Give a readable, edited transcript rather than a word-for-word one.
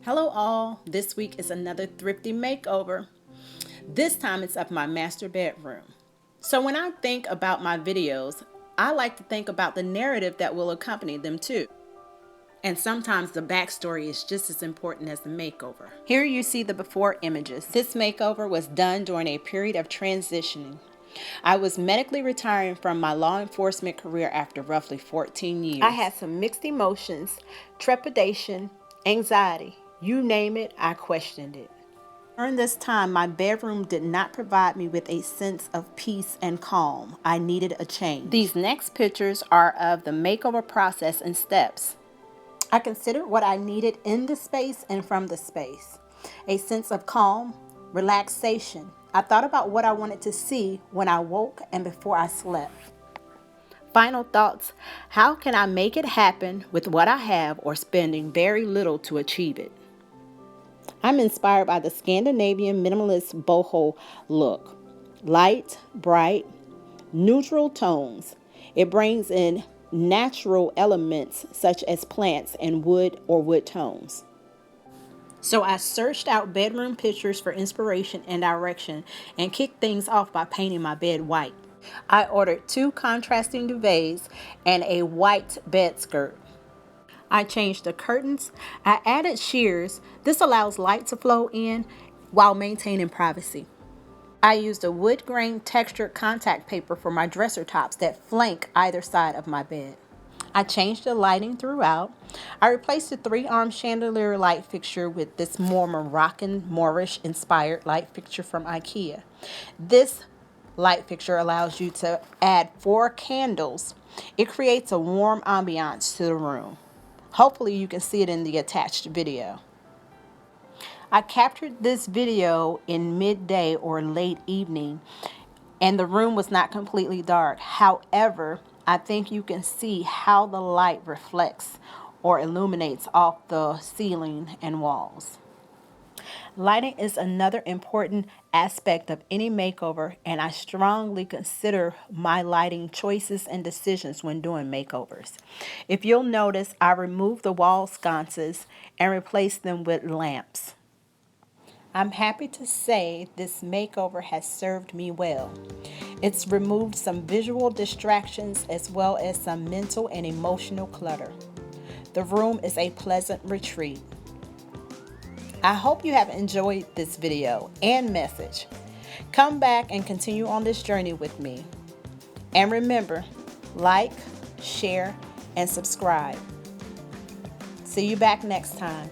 Hello all, this week is another thrifty makeover. This time it's of my master bedroom. So when I think about my videos, I like to think about the narrative that will accompany them too. And sometimes the backstory is just as important as the makeover. Here you see the before images. This makeover was done during a period of transitioning. I was medically retiring from my law enforcement career after roughly 14 years. I had some mixed emotions, trepidation, anxiety. You name it, I questioned it. During this time, my bedroom did not provide me with a sense of peace and calm. I needed a change. These next pictures are of the makeover process and steps. I considered what I needed in the space and from the space. A sense of calm, relaxation. I thought about what I wanted to see when I woke and before I slept. Final thoughts. How can I make it happen with what I have or spending very little to achieve it? I'm inspired by the Scandinavian minimalist boho look. Light, bright, neutral tones. It brings in natural elements such as plants and wood or wood tones. So I searched out bedroom pictures for inspiration and direction and kicked things off by painting my bed white. I ordered 2 contrasting duvets and a white bed skirt. I changed the curtains. I added shears. This allows light to flow in while maintaining privacy. I used a wood grain textured contact paper for my dresser tops that flank either side of my bed. I changed the lighting throughout. I replaced the 3-arm chandelier light fixture with this more Moroccan Moorish inspired light fixture from IKEA. This light fixture allows you to add 4 candles. It creates a warm ambiance to the room. Hopefully you can see it in the attached video. I captured this video in midday or late evening and the room was not completely dark. However, I think you can see how the light reflects or illuminates off the ceiling and walls. Lighting is another important aspect of any makeover, and I strongly consider my lighting choices and decisions when doing makeovers. If you'll notice, I removed the wall sconces and replaced them with lamps. I'm happy to say this makeover has served me well. It's removed some visual distractions as well as some mental and emotional clutter. The room is a pleasant retreat. I hope you have enjoyed this video and message. Come back and continue on this journey with me. And remember, like, share, and subscribe. See you back next time.